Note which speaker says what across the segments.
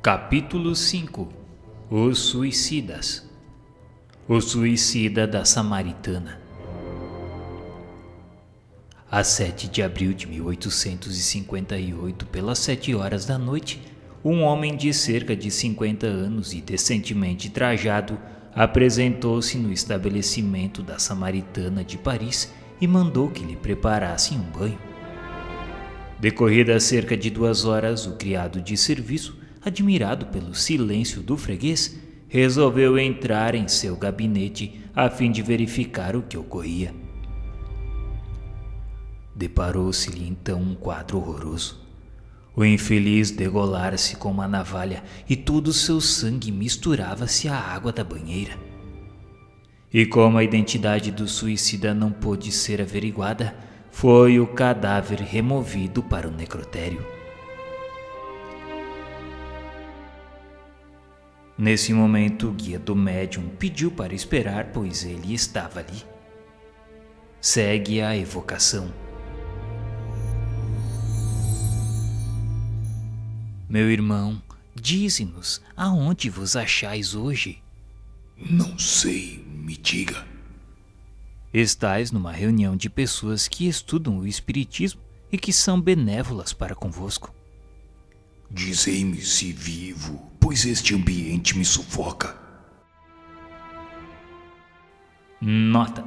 Speaker 1: Capítulo 5. Os Suicidas. O Suicida da Samaritana. A 7 de abril de 1858, pelas 7 horas da noite, um homem de cerca de 50 anos e decentemente trajado apresentou-se no estabelecimento da Samaritana de Paris e mandou que lhe preparassem um banho. Decorridas cerca de 2 horas, o criado de serviço, admirado pelo silêncio do freguês, resolveu entrar em seu gabinete a fim de verificar o que ocorria. Deparou-se-lhe então um quadro horroroso. O infeliz degolara-se com uma navalha e todo o seu sangue misturava-se à água da banheira. E como a identidade do suicida não pôde ser averiguada, foi o cadáver removido para o necrotério. Nesse momento, o guia do médium pediu para esperar, pois ele estava ali. Segue a evocação. Meu irmão, dize-nos aonde vos achais hoje.
Speaker 2: Não sei, me diga.
Speaker 1: Estais numa reunião de pessoas que estudam o espiritismo e que são benévolas para convosco.
Speaker 2: Dizei-me se vivo, pois este ambiente me sufoca.
Speaker 1: Nota: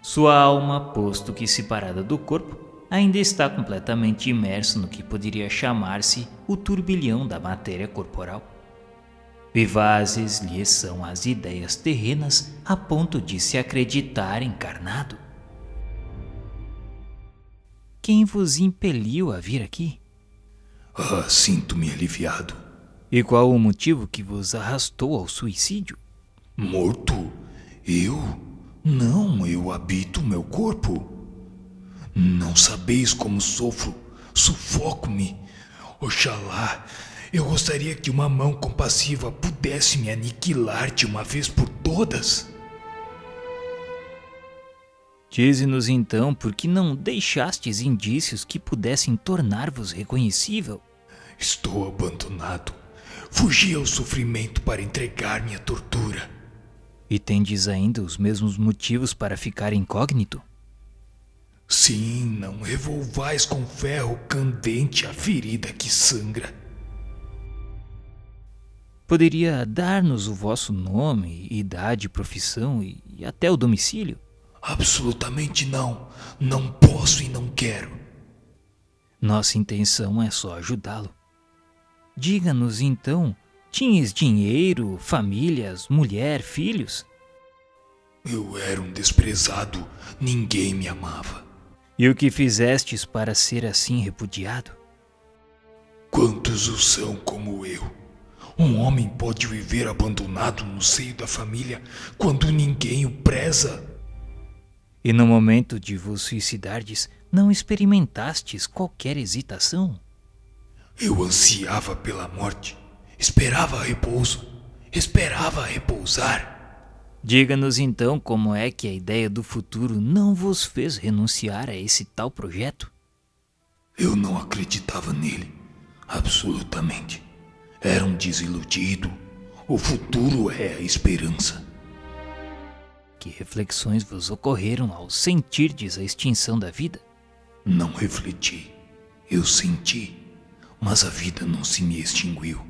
Speaker 1: sua alma, posto que separada do corpo, ainda está completamente imersa no que poderia chamar-se o turbilhão da matéria corporal. Vivazes lhe são as ideias terrenas a ponto de se acreditar encarnado. Quem vos impeliu a vir aqui?
Speaker 2: Sinto-me aliviado.
Speaker 1: E qual o motivo que vos arrastou ao suicídio?
Speaker 2: Morto? Eu? Não, eu habito meu corpo. Não sabeis como sofro, sufoco-me. Oxalá, eu gostaria que uma mão compassiva pudesse me aniquilar de uma vez por todas.
Speaker 1: Dize-nos então por que não deixastes indícios que pudessem tornar-vos reconhecível.
Speaker 2: Estou abandonado. Fugi ao sofrimento para entregar-me à tortura.
Speaker 1: E tendes ainda os mesmos motivos para ficar incógnito?
Speaker 2: Sim, não revolvais com ferro candente a ferida que sangra.
Speaker 1: Poderia dar-nos o vosso nome, idade, profissão e até o domicílio?
Speaker 2: Absolutamente não. Não posso e não quero.
Speaker 1: Nossa intenção é só ajudá-lo. Diga-nos então, tinhas dinheiro, famílias, mulher, filhos?
Speaker 2: Eu era um desprezado, ninguém me amava.
Speaker 1: E o que fizestes para ser assim repudiado?
Speaker 2: Quantos o são como eu? Um homem pode viver abandonado no seio da família quando ninguém o preza?
Speaker 1: E no momento de vos suicidardes, não experimentastes qualquer hesitação?
Speaker 2: Eu ansiava pela morte, esperava repouso, esperava repousar.
Speaker 1: Diga-nos então como é que a ideia do futuro não vos fez renunciar a esse tal projeto?
Speaker 2: Eu não acreditava nele, absolutamente. Era um desiludido. O futuro é a esperança.
Speaker 1: Que reflexões vos ocorreram ao sentirdes a extinção da vida?
Speaker 2: Não refleti, eu senti. Mas a vida não se me extinguiu.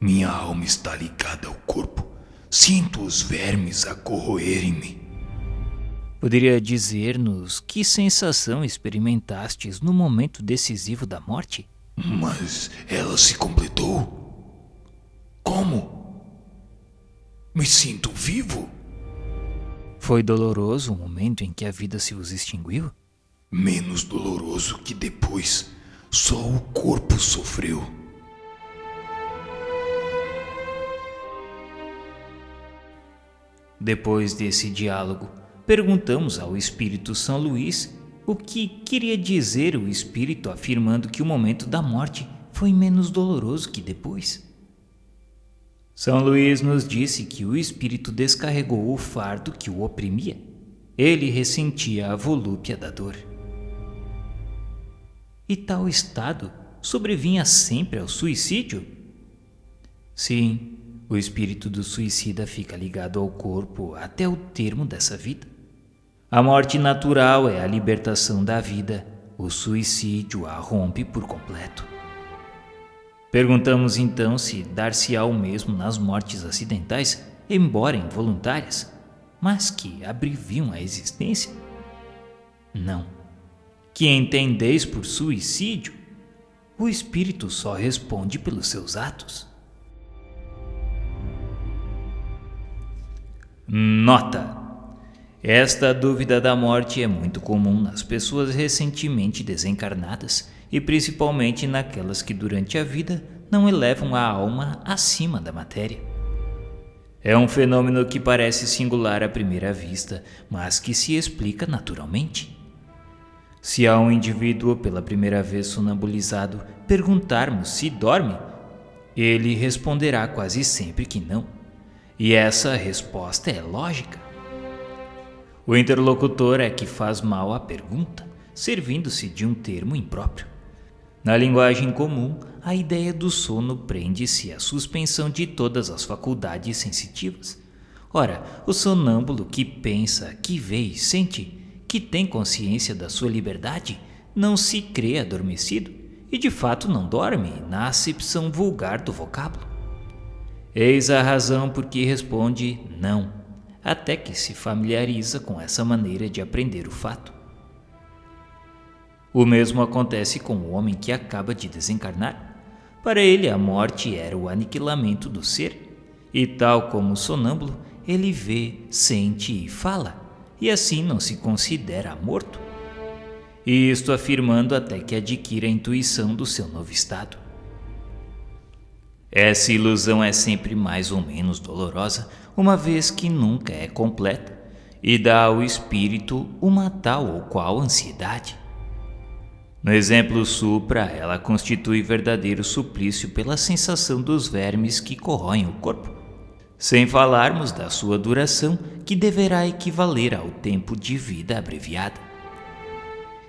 Speaker 2: Minha alma está ligada ao corpo. Sinto os vermes a corroerem-me.
Speaker 1: Poderia dizer-nos que sensação experimentastes no momento decisivo da morte?
Speaker 2: Mas ela se completou? Como? Me sinto vivo?
Speaker 1: Foi doloroso o momento em que a vida se vos extinguiu?
Speaker 2: Menos doloroso que depois. Só o corpo sofreu.
Speaker 1: Depois desse diálogo, perguntamos ao espírito São Luís o que queria dizer o espírito afirmando que o momento da morte foi menos doloroso que depois. São Luís nos disse que o espírito descarregou o fardo que o oprimia. Ele ressentia a volúpia da dor. E tal estado sobrevinha sempre ao suicídio? Sim, o espírito do suicida fica ligado ao corpo até o termo dessa vida. A morte natural é a libertação da vida, o suicídio a rompe por completo. Perguntamos então se dar-se-á o mesmo nas mortes acidentais, embora involuntárias, mas que abreviam a existência? Não. Que entendeis por suicídio? O espírito só responde pelos seus atos. Nota: esta dúvida da morte é muito comum nas pessoas recentemente desencarnadas e principalmente naquelas que durante a vida não elevam a alma acima da matéria. É um fenômeno que parece singular à primeira vista, mas que se explica naturalmente. Se a um indivíduo pela primeira vez sonambulizado perguntarmos se dorme, ele responderá quase sempre que não, e essa resposta é lógica. O interlocutor é que faz mal à pergunta, servindo-se de um termo impróprio. Na linguagem comum, a ideia do sono prende-se à suspensão de todas as faculdades sensitivas. Ora, o sonâmbulo que pensa, que vê e sente, que tem consciência da sua liberdade, não se crê adormecido e de fato não dorme na acepção vulgar do vocábulo. Eis a razão por que responde não, até que se familiariza com essa maneira de aprender o fato. O mesmo acontece com o homem que acaba de desencarnar. Para ele, a morte era o aniquilamento do ser, e tal como o sonâmbulo, ele vê, sente e fala, e assim não se considera morto. E isto afirmando até que adquira a intuição do seu novo estado. Essa ilusão é sempre mais ou menos dolorosa, uma vez que nunca é completa, e dá ao espírito uma tal ou qual ansiedade. No exemplo supra, ela constitui verdadeiro suplício pela sensação dos vermes que corroem o corpo, sem falarmos da sua duração, que deverá equivaler ao tempo de vida abreviada.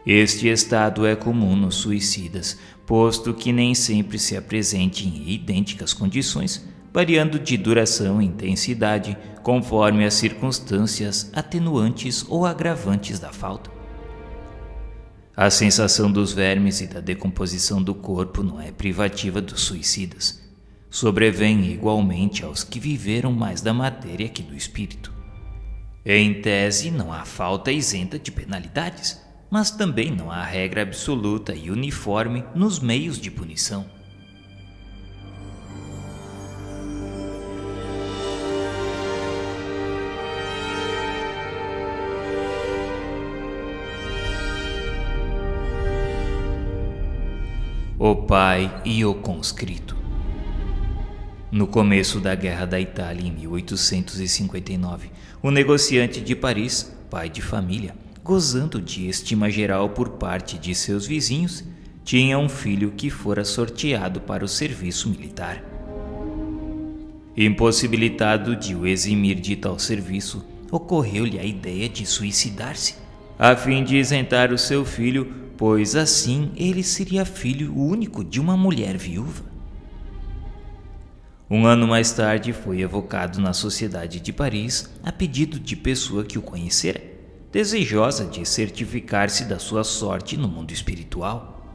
Speaker 1: Este estado é comum nos suicidas, posto que nem sempre se apresente em idênticas condições, variando de duração e intensidade, conforme as circunstâncias atenuantes ou agravantes da falta. A sensação dos vermes e da decomposição do corpo não é privativa dos suicidas. Sobrevém igualmente aos que viveram mais da matéria que do espírito. Em tese, não há falta isenta de penalidades, mas também não há regra absoluta e uniforme nos meios de punição. O pai e o conscrito. No começo da Guerra da Itália, em 1859, o negociante de Paris, pai de família, gozando de estima geral por parte de seus vizinhos, tinha um filho que fora sorteado para o serviço militar. Impossibilitado de o eximir de tal serviço, ocorreu-lhe a ideia de suicidar-se, a fim de isentar o seu filho, pois assim ele seria filho único de uma mulher viúva. Um ano mais tarde foi evocado na Sociedade de Paris a pedido de pessoa que o conhecera, desejosa de certificar-se da sua sorte no mundo espiritual.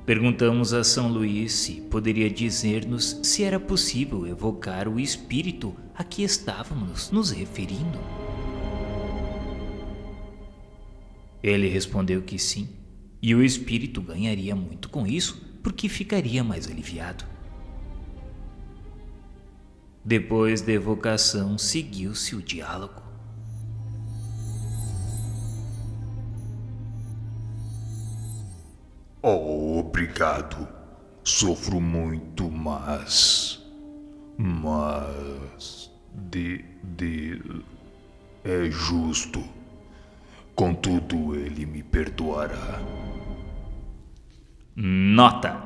Speaker 1: Perguntamos a São Luís se poderia dizer-nos se era possível evocar o espírito a que estávamos nos referindo. Ele respondeu que sim, e o espírito ganharia muito com isso, porque ficaria mais aliviado. Depois da evocação, seguiu-se o diálogo.
Speaker 2: Oh, obrigado. Sofro muito, mas é justo. Contudo, ele me perdoará.
Speaker 1: Nota: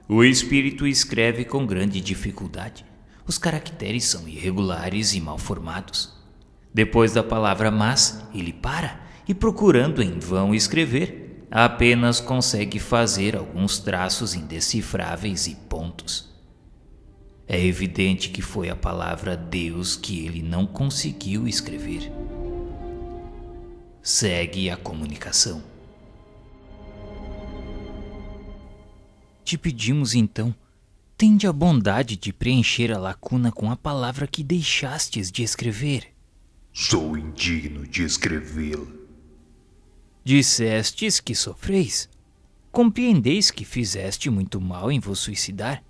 Speaker 1: o espírito escreve com grande dificuldade. Os caracteres são irregulares e mal formados. Depois da palavra mas, ele para e, procurando em vão escrever, apenas consegue fazer alguns traços indecifráveis e pontos. É evidente que foi a palavra Deus que ele não conseguiu escrever. Segue a comunicação. Te pedimos então, tende a bondade de preencher a lacuna com a palavra que deixastes de escrever.
Speaker 2: Sou indigno de escrevê-la.
Speaker 1: Dissestes que sofreis. Compreendeis que fizeste muito mal em vos suicidar.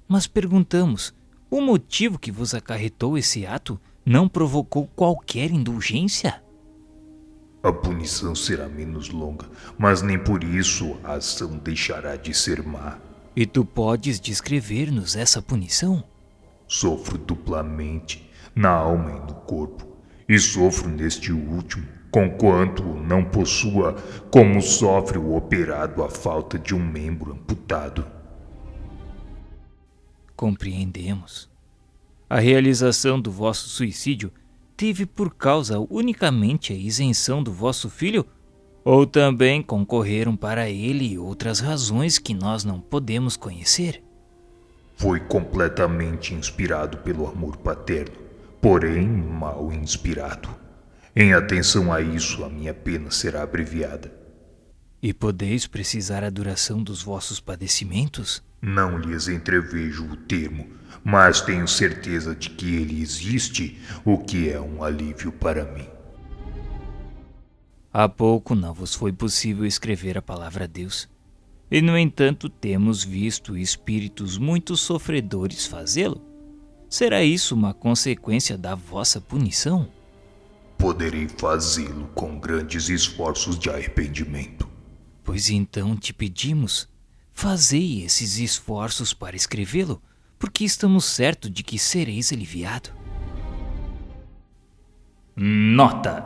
Speaker 1: Mas perguntamos, o motivo que vos acarretou esse ato não provocou qualquer indulgência?
Speaker 2: A punição será menos longa, mas nem por isso a ação deixará de ser má.
Speaker 1: E tu podes descrever-nos essa punição?
Speaker 2: Sofro duplamente, na alma e no corpo, e sofro neste último, conquanto não possua como sofre o operado a falta de um membro amputado.
Speaker 1: Compreendemos. A realização do vosso suicídio teve por causa unicamente a isenção do vosso filho? Ou também concorreram para ele outras razões que nós não podemos conhecer?
Speaker 2: Foi completamente inspirado pelo amor paterno, porém mal inspirado. Em atenção a isso, a minha pena será abreviada.
Speaker 1: E podeis precisar a duração dos vossos padecimentos?
Speaker 2: Não lhes entrevejo o termo, mas tenho certeza de que ele existe, o que é um alívio para mim.
Speaker 1: Há pouco não vos foi possível escrever a palavra Deus, e no entanto temos visto espíritos muito sofredores fazê-lo. Será isso uma consequência da vossa punição?
Speaker 2: Poderei fazê-lo com grandes esforços de arrependimento.
Speaker 1: Pois então te pedimos, fazei esses esforços para escrevê-lo, porque estamos certos de que sereis aliviado. Nota!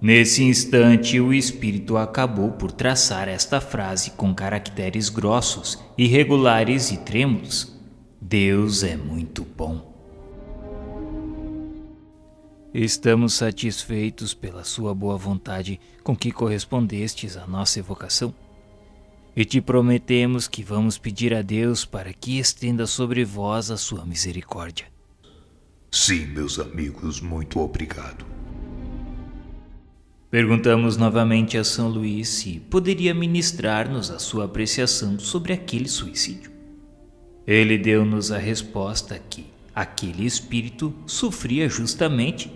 Speaker 1: Nesse instante, o espírito acabou por traçar esta frase com caracteres grossos, irregulares e trêmulos. Deus é muito bom. Estamos satisfeitos pela sua boa vontade com que correspondestes à nossa evocação. E te prometemos que vamos pedir a Deus para que estenda sobre vós a sua misericórdia.
Speaker 2: Sim, meus amigos, muito obrigado.
Speaker 1: Perguntamos novamente a São Luís se poderia ministrar-nos a sua apreciação sobre aquele suicídio. Ele deu-nos a resposta que aquele espírito sofria justamente,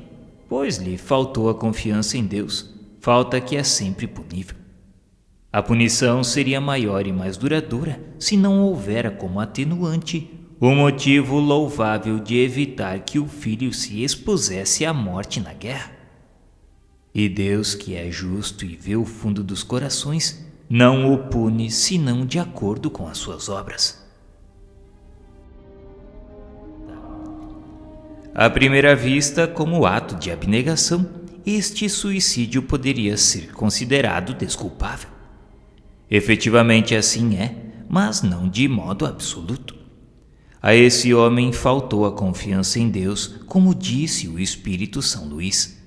Speaker 1: pois lhe faltou a confiança em Deus, falta que é sempre punível. A punição seria maior e mais duradoura se não houvera como atenuante o motivo louvável de evitar que o filho se expusesse à morte na guerra. E Deus, que é justo e vê o fundo dos corações, não o pune senão de acordo com as suas obras. À primeira vista, como ato de abnegação, este suicídio poderia ser considerado desculpável. Efetivamente assim é, mas não de modo absoluto. A esse homem faltou a confiança em Deus, como disse o Espírito São Luís.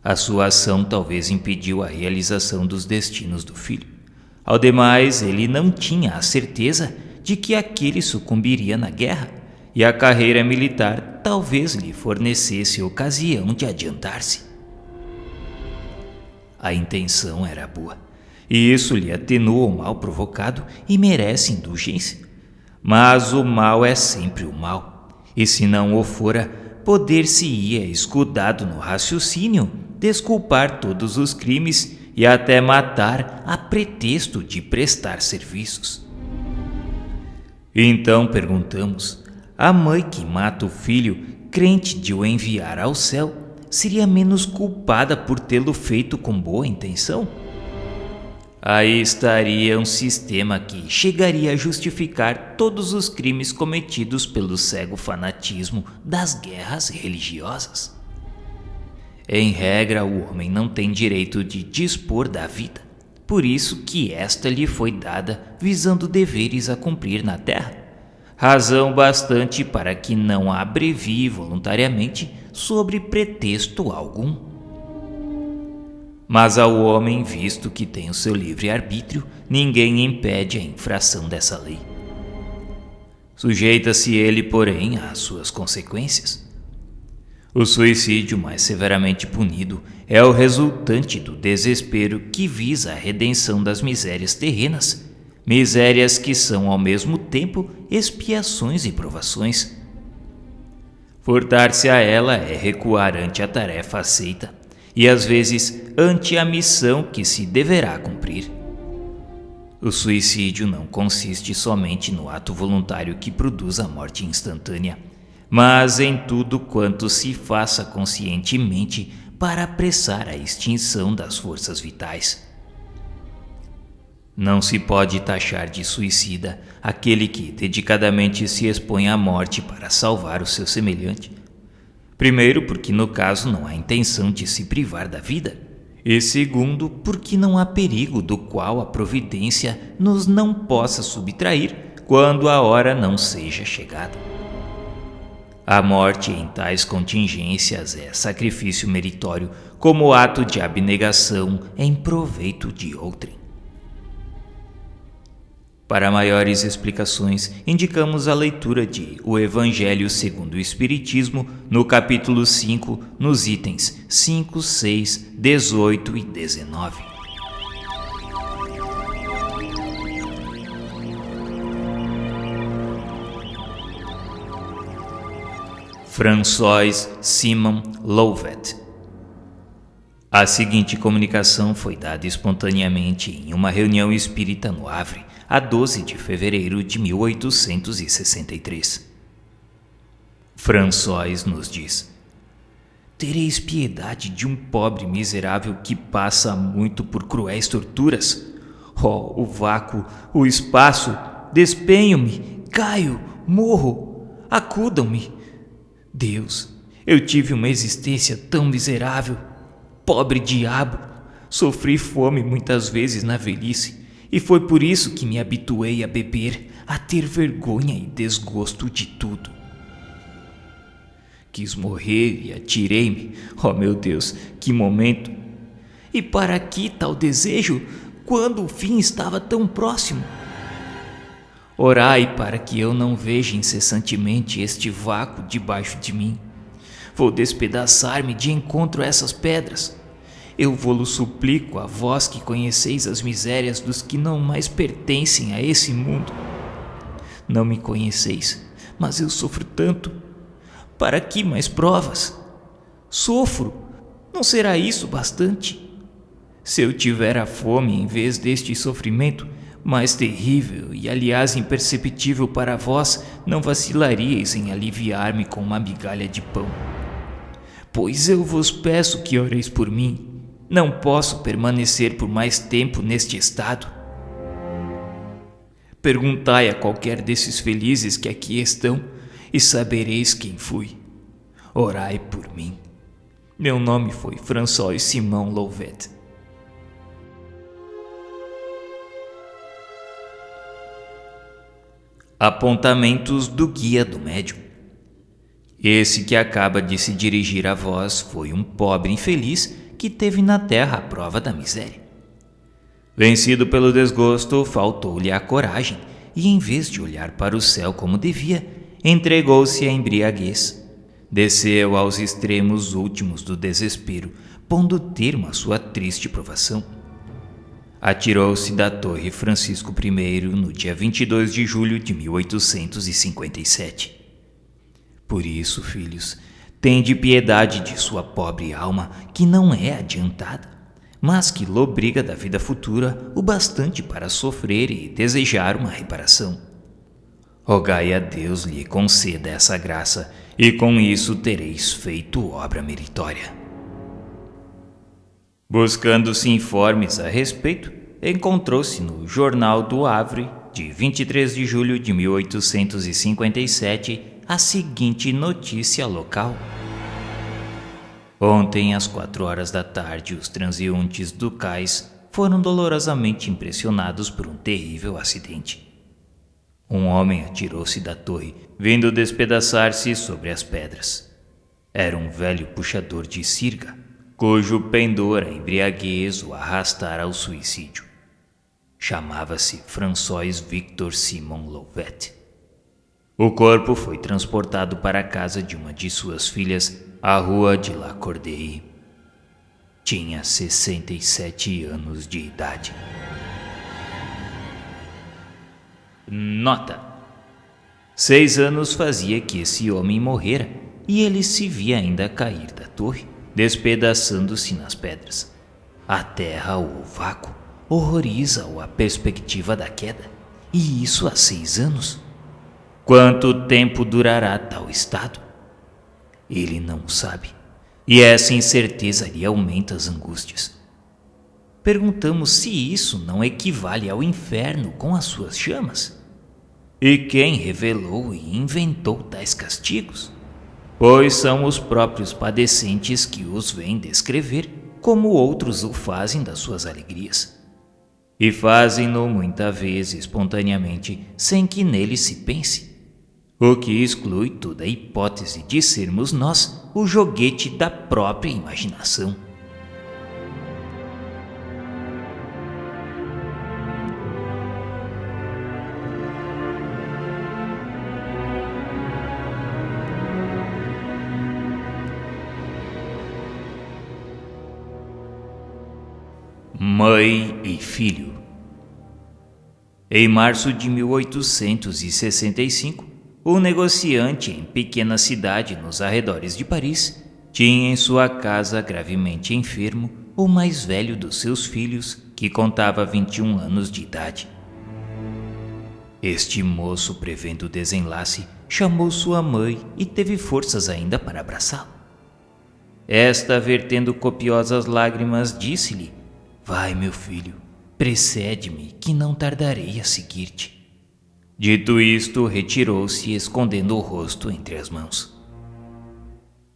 Speaker 1: A sua ação talvez impediu a realização dos destinos do filho. Ao demais, ele não tinha a certeza de que aquele sucumbiria na guerra, e a carreira militar talvez lhe fornecesse ocasião de adiantar-se. A intenção era boa, e isso lhe atenua o mal provocado e merece indulgência. Mas o mal é sempre o mal, e se não o fora, poder-se-ia, escudado no raciocínio, desculpar todos os crimes e até matar a pretexto de prestar serviços. Então perguntamos, a mãe que mata o filho, crente de o enviar ao céu, seria menos culpada por tê-lo feito com boa intenção? Aí estaria um sistema que chegaria a justificar todos os crimes cometidos pelo cego fanatismo das guerras religiosas. Em regra, o homem não tem direito de dispor da vida, por isso que esta lhe foi dada visando deveres a cumprir na terra, razão bastante para que não a abrevie voluntariamente sobre pretexto algum. Mas ao homem, visto que tem o seu livre-arbítrio, ninguém impede a infração dessa lei. Sujeita-se ele, porém, às suas consequências. O suicídio mais severamente punido é o resultante do desespero que visa a redenção das misérias terrenas, misérias que são ao mesmo tempo expiações e provações. Furtar-se a ela é recuar ante a tarefa aceita e às vezes ante a missão que se deverá cumprir. O suicídio não consiste somente no ato voluntário que produz a morte instantânea, mas em tudo quanto se faça conscientemente para apressar a extinção das forças vitais. Não se pode taxar de suicida aquele que dedicadamente se expõe à morte para salvar o seu semelhante. Primeiro, porque no caso não há intenção de se privar da vida, e segundo, porque não há perigo do qual a providência nos não possa subtrair quando a hora não seja chegada. A morte em tais contingências é sacrifício meritório como ato de abnegação em proveito de outrem. Para maiores explicações, indicamos a leitura de O Evangelho segundo o Espiritismo, no capítulo 5, nos itens 5, 6, 18 e 19. François Simon Louvet. A seguinte comunicação foi dada espontaneamente em uma reunião espírita no Havre, a 12 de fevereiro de 1863. François nos diz: tereis piedade de um pobre miserável que passa muito por cruéis torturas? Oh, o vácuo, o espaço, despenho-me, caio, morro, acudam-me. Deus, eu tive uma existência tão miserável. Pobre diabo, sofri fome muitas vezes na velhice, e foi por isso que me habituei a beber, a ter vergonha e desgosto de tudo. Quis morrer e atirei-me. Oh, meu Deus, que momento! E para que tal desejo, quando o fim estava tão próximo? Orai para que eu não veja incessantemente este vácuo debaixo de mim. Vou despedaçar-me de encontro a essas pedras. Eu vou-lo suplico a vós que conheceis as misérias dos que não mais pertencem a esse mundo. Não me conheceis, mas eu sofro tanto. Para que mais provas? Sofro, não será isso bastante? Se eu tiver a fome em vez deste sofrimento, mais terrível e aliás imperceptível para vós, não vacilaríeis em aliviar-me com uma migalha de pão. Pois eu vos peço que oreis por mim. Não posso permanecer por mais tempo neste estado. Perguntai a qualquer desses felizes que aqui estão e sabereis quem fui. Orai por mim. Meu nome foi François Simon Louvet. Apontamentos do Guia do Médium. Esse que acaba de se dirigir a vós foi um pobre infeliz que teve na terra a prova da miséria. Vencido pelo desgosto, faltou-lhe a coragem e, em vez de olhar para o céu como devia, entregou-se à embriaguez. Desceu aos extremos últimos do desespero, pondo termo à sua triste provação. Atirou-se da Torre Francisco I no dia 22 de julho de 1857. Por isso, filhos, tende piedade de sua pobre alma, que não é adiantada, mas que lobriga da vida futura o bastante para sofrer e desejar uma reparação. Rogai a Deus lhe conceda essa graça, e com isso tereis feito obra meritória. Buscando-se informes a respeito, encontrou-se no Jornal do Havre, de 23 de julho de 1857, a seguinte notícia local. Ontem, às 4 da tarde, os transeuntes do cais foram dolorosamente impressionados por um terrível acidente. Um homem atirou-se da torre, vindo despedaçar-se sobre as pedras. Era um velho puxador de sirga, cujo pendor a embriaguez o arrastara ao suicídio. Chamava-se François Victor Simon Louvet. O corpo foi transportado para a casa de uma de suas filhas, à rua de La Cordeille. Tinha 67 anos de idade. Nota: 6 anos fazia que esse homem morrera e ele se via ainda cair da torre, despedaçando-se nas pedras. A terra, o vácuo, horroriza-o a perspectiva da queda, e isso há 6 anos. Quanto tempo durará tal estado? Ele não sabe, e essa incerteza lhe aumenta as angústias. Perguntamos se isso não equivale ao inferno com as suas chamas. E quem revelou e inventou tais castigos? Pois são os próprios padecentes que os vêm descrever, como outros o fazem das suas alegrias. E fazem-no muita vez espontaneamente, sem que nele se pense, o que exclui toda a hipótese de sermos nós o joguete da própria imaginação. Mãe e filho. Em março de 1865, o negociante em pequena cidade nos arredores de Paris tinha em sua casa gravemente enfermo o mais velho dos seus filhos, que contava 21 anos de idade. Este moço, prevendo o desenlace, chamou sua mãe e teve forças ainda para abraçá-lo. Esta, vertendo copiosas lágrimas, disse-lhe: "Vai, meu filho, precede-me, que não tardarei a seguir-te." Dito isto, retirou-se, escondendo o rosto entre as mãos.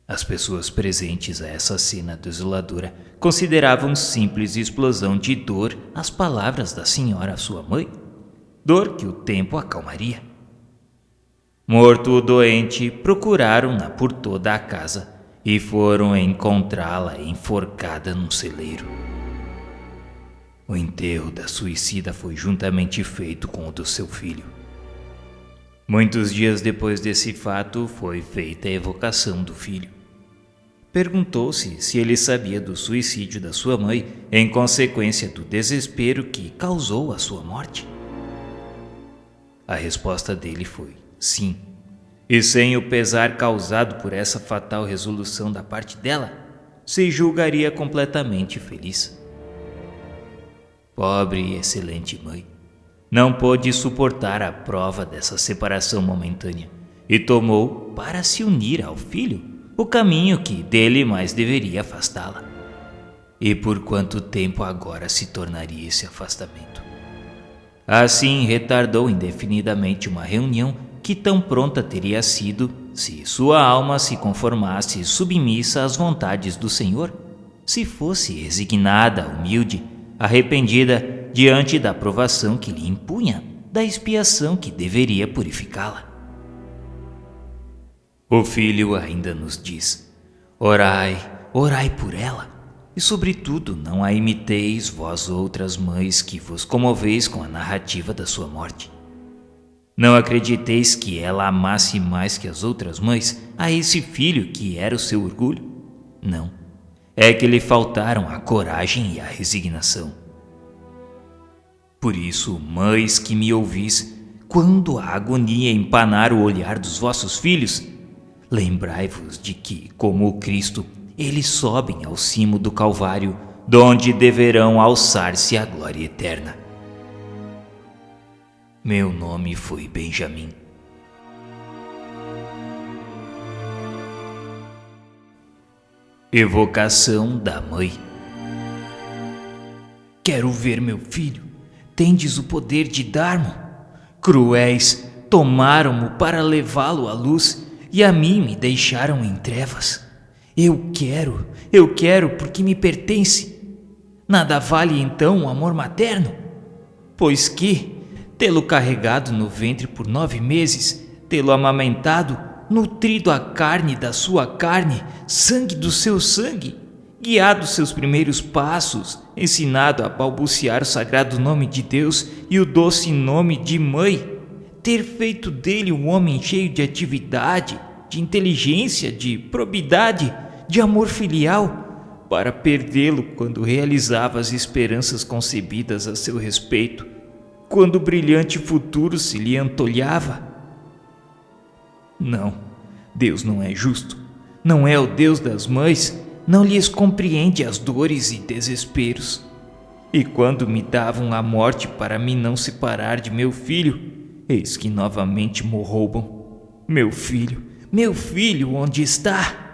Speaker 1: As pessoas presentes a essa cena desoladora consideravam simples explosão de dor as palavras da senhora sua mãe, dor que o tempo acalmaria. Morto o doente, procuraram-na por toda a casa e foram encontrá-la enforcada num celeiro. O enterro da suicida foi juntamente feito com o do seu filho. Muitos dias depois desse fato, foi feita a evocação do filho. Perguntou-se se ele sabia do suicídio da sua mãe em consequência do desespero que causou a sua morte. A resposta dele foi sim, e sem o pesar causado por essa fatal resolução da parte dela, se julgaria completamente feliz. Pobre e excelente mãe, não pôde suportar a prova dessa separação momentânea e tomou, para se unir ao filho, o caminho que dele mais deveria afastá-la. E por quanto tempo agora se tornaria esse afastamento? Assim retardou indefinidamente uma reunião que tão pronta teria sido se sua alma se conformasse submissa às vontades do Senhor, se fosse resignada, humilde, arrependida diante da provação que lhe impunha, da expiação que deveria purificá-la. O filho ainda nos diz: orai, orai por ela, e sobretudo não a imiteis vós outras mães que vos comoveis com a narrativa da sua morte. Não acrediteis que ela amasse mais que as outras mães a esse filho que era o seu orgulho. Não, é que lhe faltaram a coragem e a resignação. Por isso, mães que me ouvis, quando a agonia empanar o olhar dos vossos filhos, lembrai-vos de que, como o Cristo, eles sobem ao cimo do Calvário, donde deverão alçar-se à glória eterna. Meu nome foi Benjamin. Evocação da mãe. Quero ver meu filho. Tendes o poder de dar-mo. Cruéis, tomaram-mo para levá-lo à luz e a mim me deixaram em trevas. Eu quero porque me pertence. Nada vale então o amor materno? Pois que, tê-lo carregado no ventre por 9 meses, tê-lo amamentado, nutrido a carne da sua carne, sangue do seu sangue, guiado seus primeiros passos, ensinado a balbuciar o sagrado nome de Deus e o doce nome de mãe, ter feito dele um homem cheio de atividade, de inteligência, de probidade, de amor filial, para perdê-lo quando realizava as esperanças concebidas a seu respeito, quando o brilhante futuro se lhe antolhava. Não, Deus não é justo, não é o Deus das mães, não lhes compreende as dores e desesperos. E quando me davam a morte para me não separar de meu filho, eis que novamente mo roubam. Meu filho, onde está?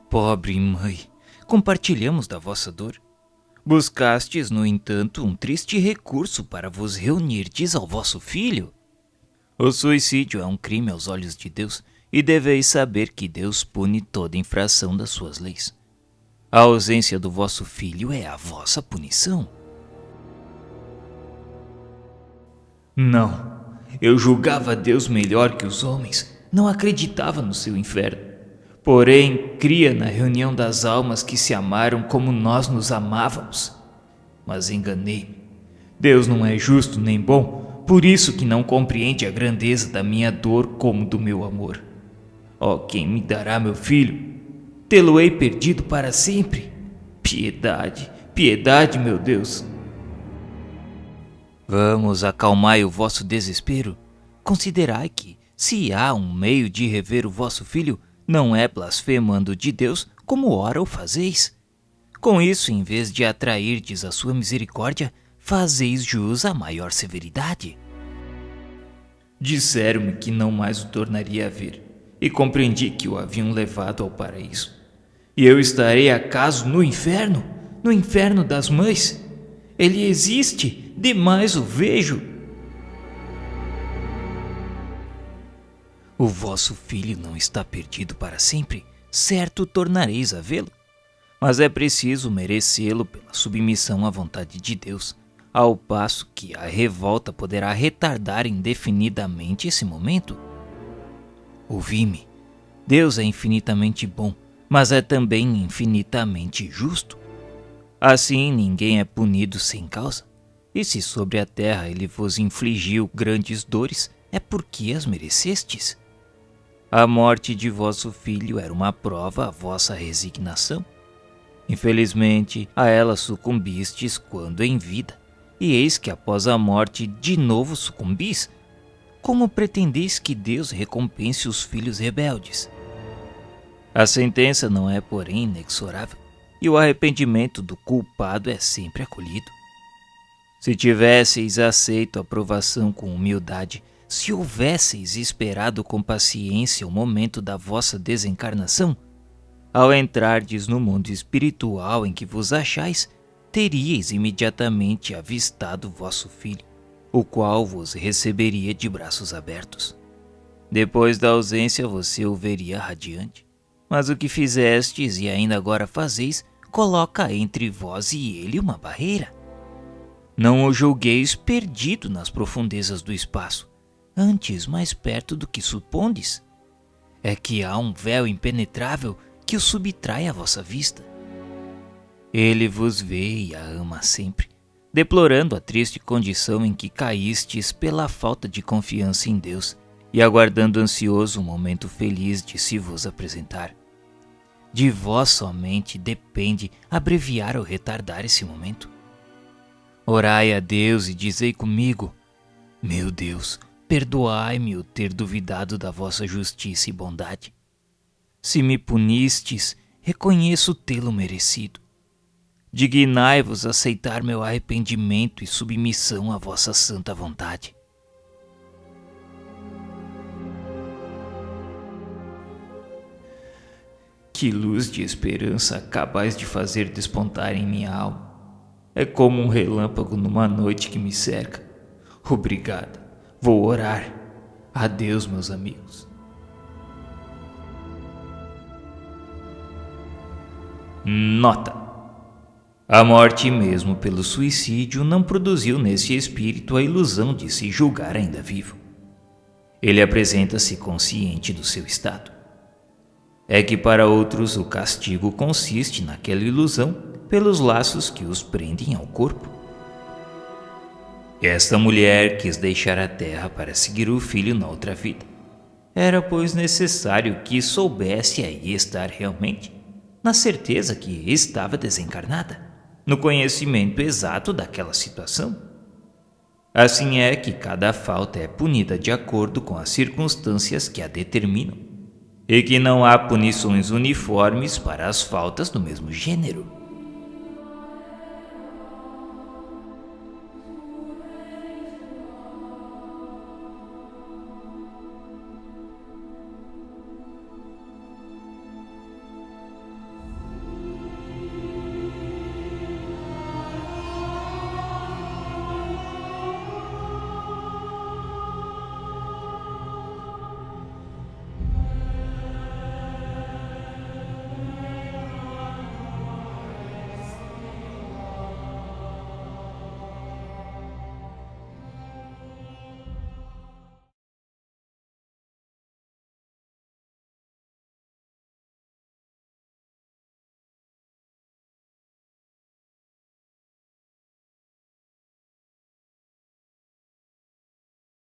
Speaker 1: Pobre mãe, compartilhamos da vossa dor. Buscastes, no entanto, um triste recurso para vos reunirdes ao vosso filho. O suicídio é um crime aos olhos de Deus, e deveis saber que Deus pune toda infração das suas leis. A ausência do vosso filho é a vossa punição. Não, eu julgava Deus melhor que os homens, não acreditava no seu inferno. Porém, cria na reunião das almas que se amaram como nós nos amávamos. Mas enganei-me. Deus não é justo nem bom, por isso que não compreende a grandeza da minha dor como do meu amor. Ó, quem me dará meu filho? Tê-lo-ei perdido para sempre? Piedade, piedade, meu Deus. Vamos, acalmai o vosso desespero. Considerai que, se há um meio de rever o vosso filho, não é blasfemando de Deus como ora o fazeis. Com isso, em vez de atrairdes a sua misericórdia, fazeis jus à maior severidade. Disseram-me que não mais o tornaria a ver, e compreendi que o haviam levado ao paraíso. E eu estarei acaso no inferno? No inferno das mães? Ele existe, demais o vejo. O vosso filho não está perdido para sempre, certo tornareis a vê-lo. Mas é preciso merecê-lo pela submissão à vontade de Deus, ao passo que a revolta poderá retardar indefinidamente esse momento. Ouvi-me, Deus é infinitamente bom, mas é também infinitamente justo. Assim ninguém é punido sem causa, e se sobre a terra ele vos infligiu grandes dores, é porque as merecestes. A morte de vosso filho era uma prova à vossa resignação. Infelizmente, a ela sucumbistes quando em vida, e eis que após a morte de novo sucumbis. Como pretendeis que Deus recompense os filhos rebeldes? A sentença não é, porém, inexorável, e o arrependimento do culpado é sempre acolhido. Se tivesseis aceito a provação com humildade, se houvesseis esperado com paciência o momento da vossa desencarnação, ao entrardes no mundo espiritual em que vos achais, teríeis imediatamente avistado vosso filho, o qual vos receberia de braços abertos. Depois da ausência você o veria radiante. Mas o que fizestes e ainda agora fazeis, coloca entre vós e ele uma barreira. Não o julgueis perdido nas profundezas do espaço, antes mais perto do que supondes. É que há um véu impenetrável que o subtrai à vossa vista. Ele vos vê e a ama sempre, deplorando a triste condição em que caístes pela falta de confiança em Deus e aguardando ansioso o momento feliz de se vos apresentar. De vós somente depende abreviar ou retardar esse momento. Orai a Deus e dizei comigo: meu Deus, perdoai-me o ter duvidado da vossa justiça e bondade. Se me punistes, reconheço tê-lo merecido. Dignai-vos aceitar meu arrependimento e submissão à vossa santa vontade. Que luz de esperança acabais de fazer despontar em minha alma. É como um relâmpago numa noite que me cerca. Obrigado. Vou orar. Adeus, meus amigos. Nota: A morte, mesmo pelo suicídio, não produziu nesse espírito a ilusão de se julgar ainda vivo. Ele apresenta-se consciente do seu estado. É que para outros o castigo consiste naquela ilusão pelos laços que os prendem ao corpo. Esta mulher quis deixar a terra para seguir o filho na outra vida. Era, pois, necessário que soubesse aí estar realmente, na certeza que estava desencarnada, no conhecimento exato daquela situação. Assim é que cada falta é punida de acordo com as circunstâncias que a determinam, e que não há punições uniformes para as faltas do mesmo gênero.